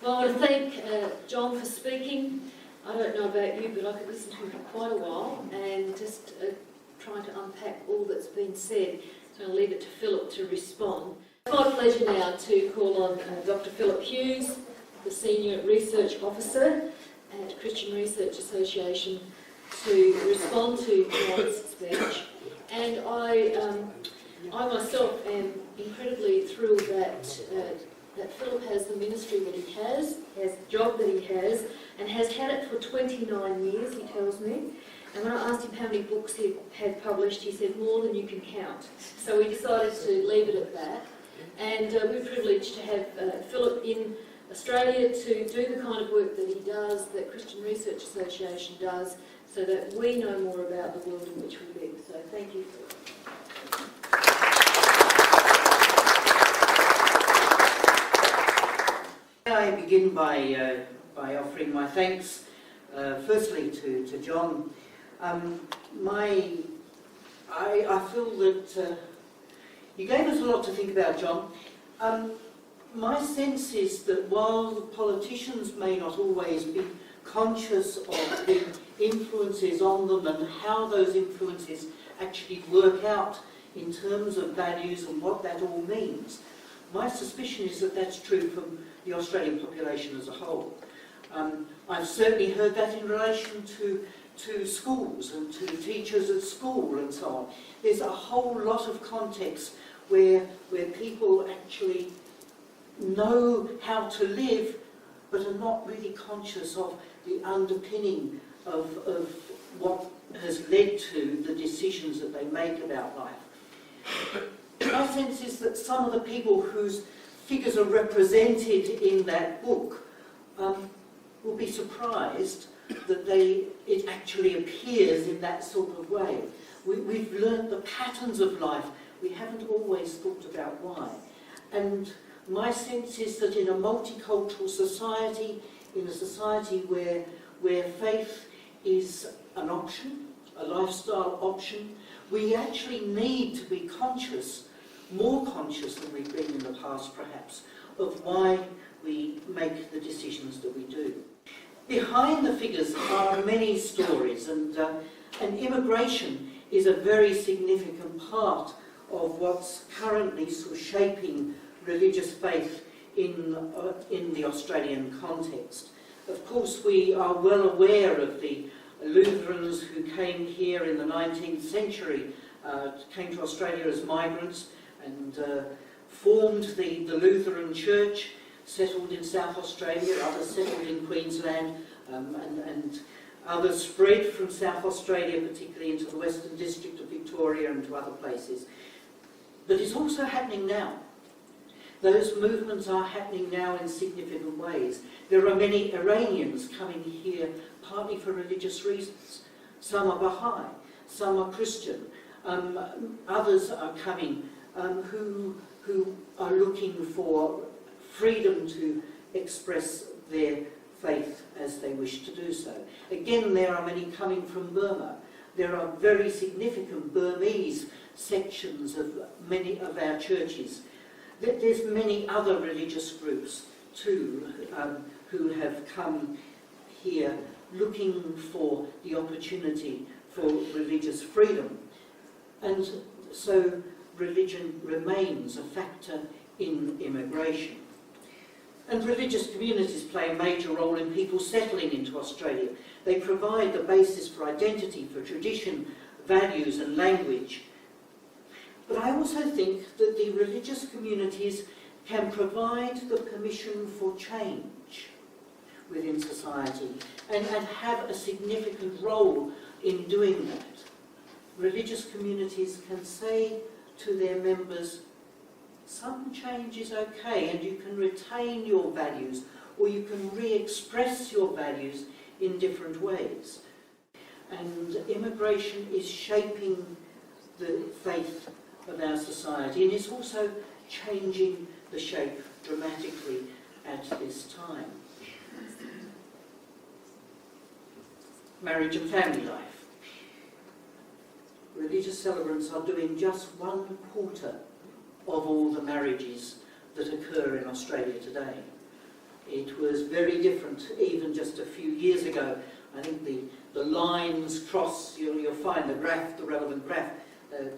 Well, I want to thank John for speaking. I don't know about you, but I could listen to him for quite a while and just trying to unpack all that's been said. So I'll leave it to Philip to respond. It's my pleasure now to call on Dr. Philip Hughes, the Senior Research Officer at Christian Research Association, to respond to John's speech. And I myself am incredibly thrilled that Philip has the ministry that he has the job that he has, and has had it for 29 years, he tells me. And when I asked him how many books he had published, he said more than you can count. So we decided to leave it at that. And we're privileged to have Philip in Australia to do the kind of work that he does, that Christian Research Association does, so that we know more about the world in which we live. So thank you, Philip. I begin by offering my thanks, firstly to John. I feel that you gave us a lot to think about, John. My sense is that while politicians may not always be conscious of the influences on them and how those influences actually work out in terms of values and what that all means, my suspicion is that that's true from the Australian population as a whole. I've certainly heard that in relation to schools and to teachers at school and so on. There's a whole lot of context where people actually know how to live but are not really conscious of the underpinning of what has led to the decisions that they make about life. My sense is that some of the people whose figures are represented in that book will be surprised that it actually appears in that sort of way. We've learnt the patterns of life. We haven't always thought about why. And my sense is that in a multicultural society, in a society where faith is an option, a lifestyle option, we actually need to be conscious, more conscious than we've been in the past perhaps, of why we make the decisions that we do. Behind the figures are many stories, and immigration is a very significant part of what's currently sort of shaping religious faith in the Australian context. Of course, we are well aware of the Lutherans who came here in the 19th century, came to Australia as migrants and formed the Lutheran Church, settled in South Australia, others settled in Queensland, and others spread from South Australia, particularly into the Western District of Victoria and to other places. But it's also happening now. Those movements are happening now in significant ways. There are many Iranians coming here partly for religious reasons. Some are Baha'i, some are Christian, others are coming who are looking for freedom to express their faith as they wish to do so. Again, there are many coming from Burma. There are very significant Burmese sections of many of our churches. There's many other religious groups too who have come here looking for the opportunity for religious freedom. And so religion remains a factor in immigration. And religious communities play a major role in people settling into Australia. They provide the basis for identity, for tradition, values and language. But I also think that the religious communities can provide the permission for change within society and have a significant role in doing that. Religious communities can say to their members, some change is okay and you can retain your values, or you can re-express your values in different ways. And immigration is shaping the faith of our society, and it's also changing the shape dramatically at this time. Marriage and family life. Religious celebrants are doing just 1/4 of all the marriages that occur in Australia today. It was very different even just a few years ago. I think the lines cross, you'll find the graph, the relevant graph,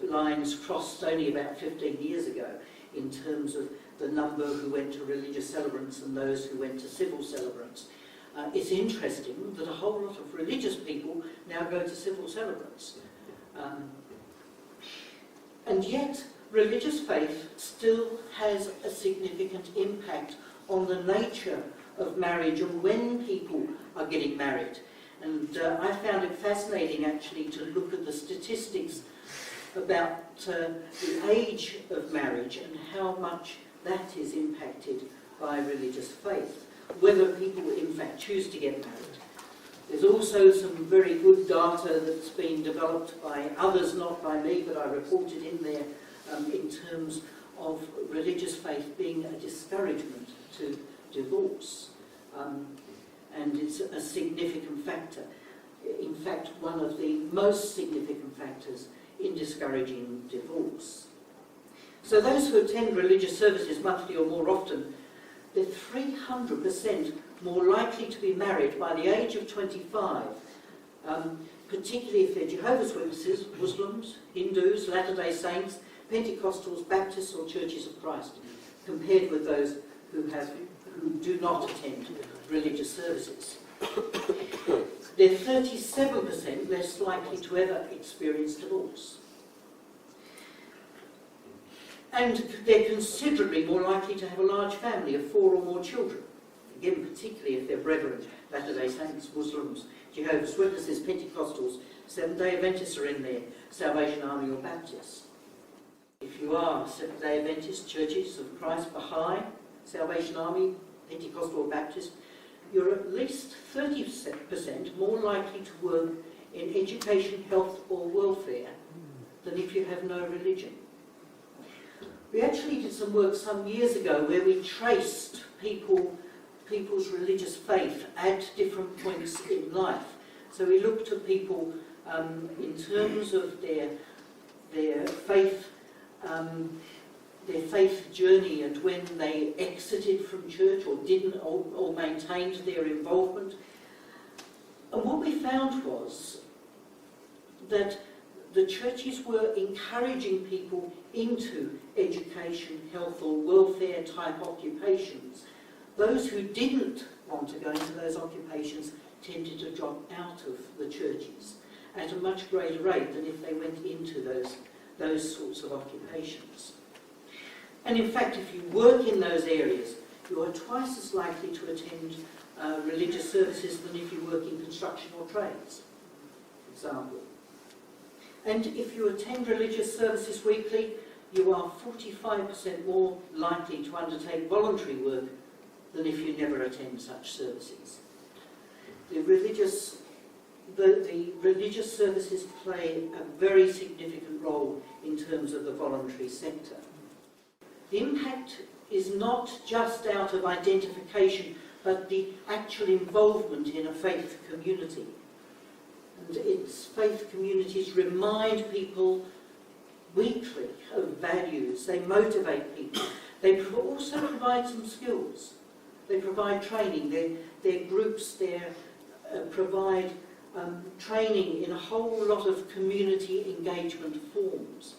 lines crossed only about 15 years ago in terms of the number who went to religious celebrants and those who went to civil celebrants. It's interesting that a whole lot of religious people now go to civil celebrants. And yet, religious faith still has a significant impact on the nature of marriage and when people are getting married. And I found it fascinating actually to look at the statistics about the age of marriage and how much that is impacted by religious faith, whether people in fact choose to get married. There's also some very good data that's been developed by others, not by me, but I reported in there in terms of religious faith being a discouragement to divorce. And it's a significant factor. In fact, one of the most significant factors in discouraging divorce. So those who attend religious services monthly or more often, they're 300% more likely to be married by the age of 25, particularly if they're Jehovah's Witnesses, Muslims, Hindus, Latter-day Saints, Pentecostals, Baptists or Churches of Christ, compared with those who do not attend religious services. They're 37% less likely to ever experience divorce. And they're considerably more likely to have a large family of 4 or more children. Again, particularly if they're brethren, Latter-day Saints, Muslims, Jehovah's Witnesses, Pentecostals, Seventh-day Adventists are in there, Salvation Army or Baptists. If you are Seventh-day Adventist, Churches of Christ, Baha'i, Salvation Army, Pentecostal or Baptist, you're at least 30% more likely to work in education, health or welfare than if you have no religion. We actually did some work some years ago where we traced people's religious faith at different points in life. So we looked at people in terms of their faith journey and when they exited from church or didn't or maintained their involvement. And what we found was that the churches were encouraging people into education, health or welfare type occupations. Those who didn't want to go into those occupations tended to drop out of the churches at a much greater rate than if they went into those sorts of occupations. And in fact, if you work in those areas, you are twice as likely to attend religious services than if you work in construction or trades, for example. And if you attend religious services weekly, you are 45% more likely to undertake voluntary work than if you never attend such services. The religious services play a very significant role in terms of the voluntary sector. The impact is not just out of identification, but the actual involvement in a faith community. And its faith communities remind people weekly of values. They motivate people. They also provide some skills. They provide training. Their groups provide training in a whole lot of community engagement forms.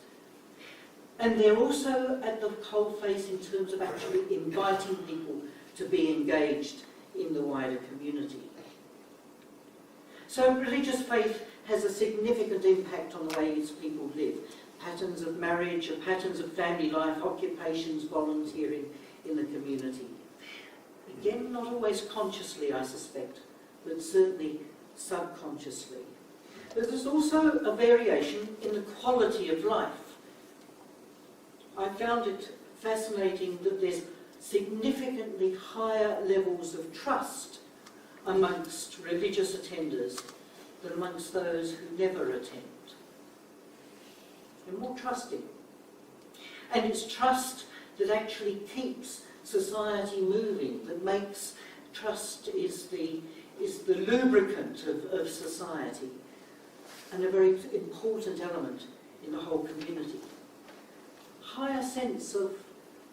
And they're also at the coalface in terms of actually inviting people to be engaged in the wider community. So religious faith has a significant impact on the ways people live. Patterns of marriage, patterns of family life, occupations, volunteering in the community. Again, not always consciously, I suspect, but certainly subconsciously. But there's also a variation in the quality of life. I found it fascinating that there's significantly higher levels of trust amongst religious attenders than amongst those who never attend. They're more trusting. And it's trust that actually keeps society moving, that makes trust is the lubricant of society, and a very important element in the whole community. Higher sense of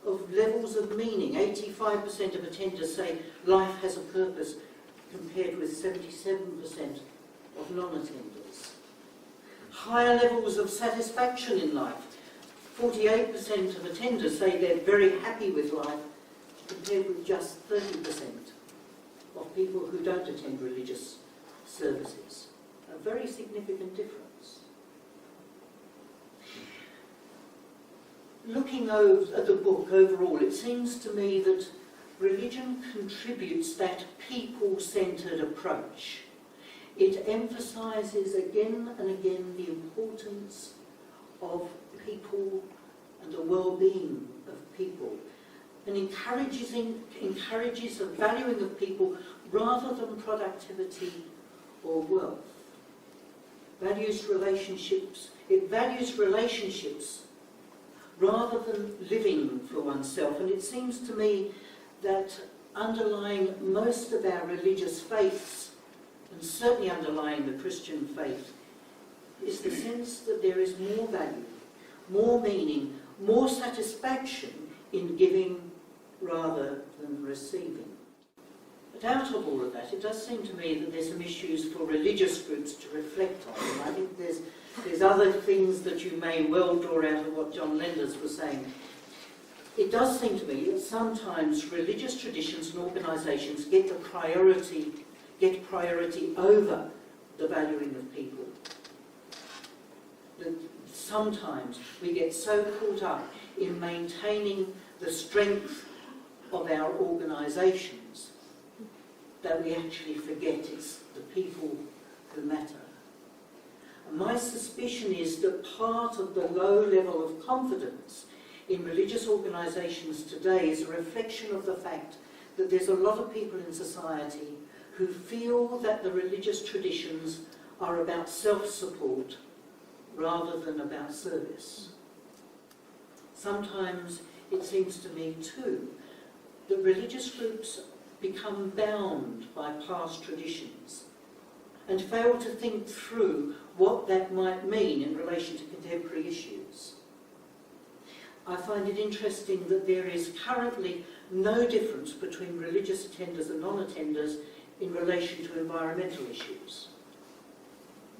of levels of meaning. 85% of attenders say life has a purpose, compared with 77% of non-attenders. Higher levels of satisfaction in life. 48% of attenders say they're very happy with life, compared with just 30% of people who don't attend religious services. A very significant difference. Looking at the book overall, it seems to me that religion contributes that people-centred approach. It emphasises again and again the importance of people and the well-being of people, and encourages a valuing of people rather than productivity or wealth. It values relationships rather than living for oneself. And it seems to me that underlying most of our religious faiths, and certainly underlying the Christian faith, is the sense that there is more value, more meaning, more satisfaction in giving rather than receiving. But out of all of that, it does seem to me that there's some issues for religious groups to reflect on. And I think there's other things that you may well draw out of what John Lenders was saying. It does seem to me that sometimes religious traditions and organisations get priority over the valuing of people. That sometimes we get so caught up in maintaining the strength of our organisations that we actually forget it's the people who matter. And my suspicion is that part of the low level of confidence in religious organisations today is a reflection of the fact that there's a lot of people in society who feel that the religious traditions are about self-support rather than about service. Sometimes it seems to me too that religious groups become bound by past traditions and fail to think through what that might mean in relation to contemporary issues. I find it interesting that there is currently no difference between religious attenders and non-attenders in relation to environmental issues.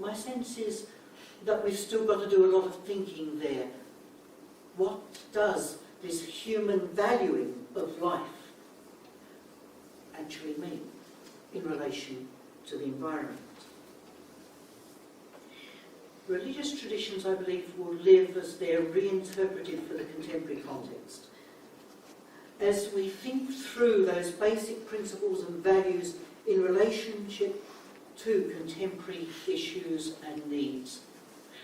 My sense is that we've still got to do a lot of thinking there. What does this human valuing of life actually mean in relation to the environment? Religious traditions, I believe, will live as they're reinterpreted for the contemporary context. As we think through those basic principles and values in relationship to contemporary issues and needs.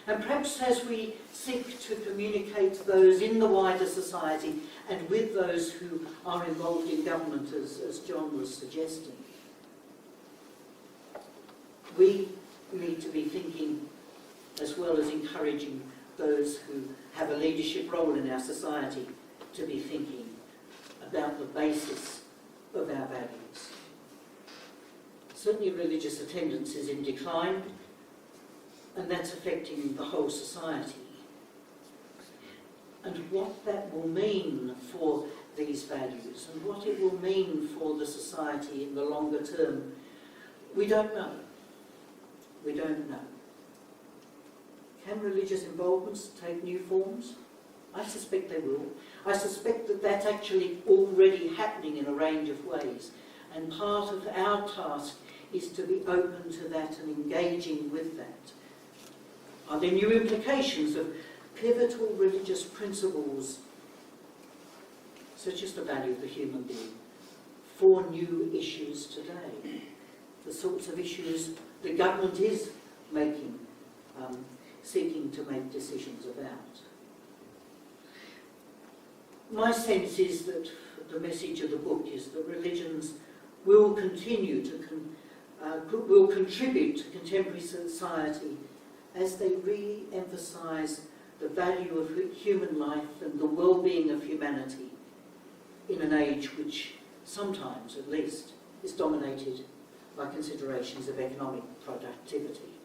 And perhaps as we seek to communicate those in the wider society and with those who are involved in government, as John was suggesting, we need to be thinking, as well as encouraging those who have a leadership role in our society, to be thinking about the basis of our values. Certainly religious attendance is in decline, and that's affecting the whole society. And what that will mean for these values and what it will mean for the society in the longer term, we don't know. We don't know. Can religious involvements take new forms? I suspect they will. I suspect that that's actually already happening in a range of ways. And part of our task is to be open to that and engaging with that. Are there new implications of pivotal religious principles, such as the value of the human being, for new issues today? The sorts of issues the government is making, seeking to make decisions about. My sense is that the message of the book is that religions will continue to will contribute to contemporary society as they really emphasise the value of human life and the well-being of humanity in an age which sometimes, at least, is dominated by considerations of economic productivity.